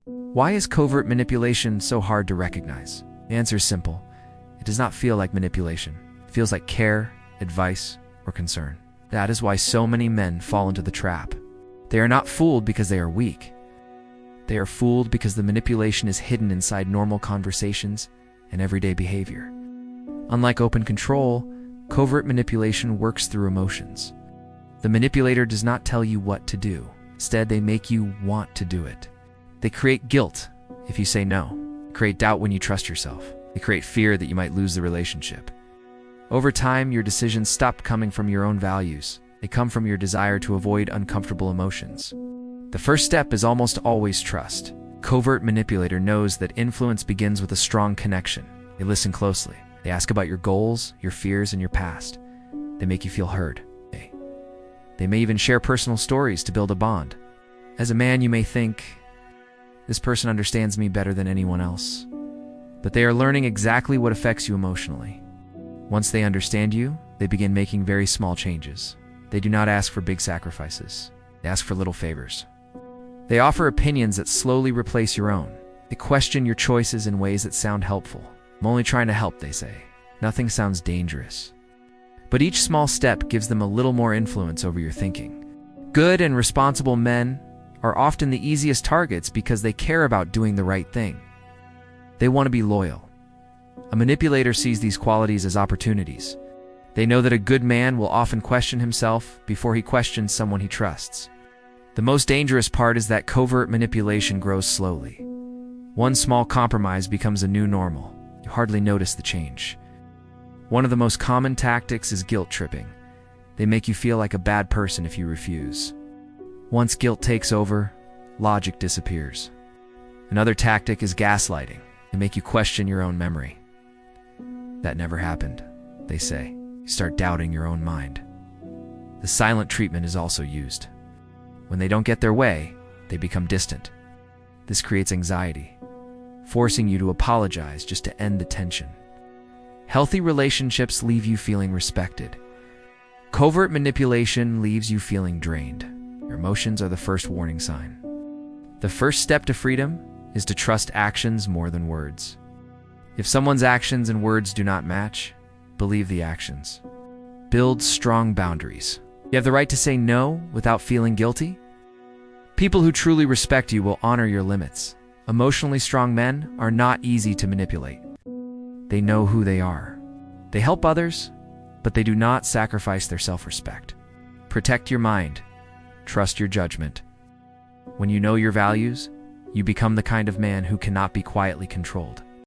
Why is covert manipulation so hard to recognize? The answer is simple. It does not feel like manipulation. It feels like care, advice, or concern. That is why so many men fall into the trap. They are not fooled because they are weak. They are fooled because the manipulation is hidden inside normal conversations and everyday behavior. Unlike open control, covert manipulation works through emotions. The manipulator does not tell you what to do. Instead, they make you want to do it. They create guilt if you say no. They create doubt when you trust yourself. They create fear that you might lose the relationship. Over time, your decisions stop coming from your own values. They come from your desire to avoid uncomfortable emotions. The first step is almost always trust. Covert manipulator knows that influence begins with a strong connection. They listen closely. They ask about your goals, your fears, and your past. They make you feel heard. They may even share personal stories to build a bond. As a man, you may think, this person understands me better than anyone else. But they are learning exactly what affects you emotionally. Once they understand you, they begin making very small changes. They do not ask for big sacrifices. They ask for little favors. They offer opinions that slowly replace your own. They question your choices in ways that sound helpful. I'm only trying to help, they say. Nothing sounds dangerous. But each small step gives them a little more influence over your thinking. Good and responsible men are often the easiest targets because they care about doing the right thing. They want to be loyal. A manipulator sees these qualities as opportunities. They know that a good man will often question himself before he questions someone he trusts. The most dangerous part is that covert manipulation grows slowly. One small compromise becomes a new normal. You hardly notice the change. One of the most common tactics is guilt tripping. They make you feel like a bad person if you refuse. Once guilt takes over, logic disappears. Another tactic is gaslighting. They make you question your own memory. That never happened, they say. You start doubting your own mind. The silent treatment is also used. When they don't get their way, they become distant. This creates anxiety, forcing you to apologize just to end the tension. Healthy relationships leave you feeling respected. Covert manipulation leaves you feeling drained. Your emotions are the first warning sign. The first step to freedom is to trust actions more than words. If someone's actions and words do not match, believe the actions. Build strong boundaries. You have the right to say no without feeling guilty. People who truly respect you will honor your limits. Emotionally strong men are not easy to manipulate. They know who they are. They help others, but they do not sacrifice their self-respect. Protect your mind. Trust your judgment. When you know your values, you become the kind of man who cannot be quietly controlled.